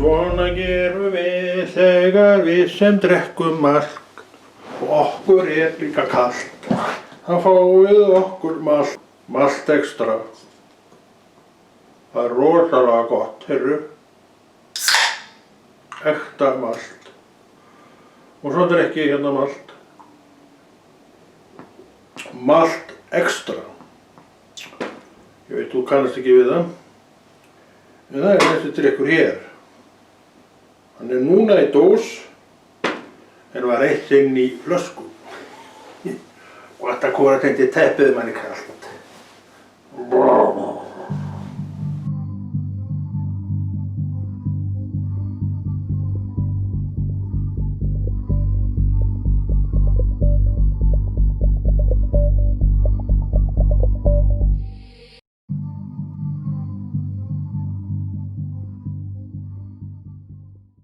Svona gerum við þegar við sem drekkum malt og okkur líka kalt. Þá fáum við okkur malt extra. Það rosalega gott, heyrðu. Ekta malt. Og svo drekki ég hérna malt. Malt extra. Ég veit, þú kannast ekki við það. En það þessi drykkur hér. Hann núna í dós, en var eitt inn í flösku. Og þetta hvora tendi teppið manni kalt.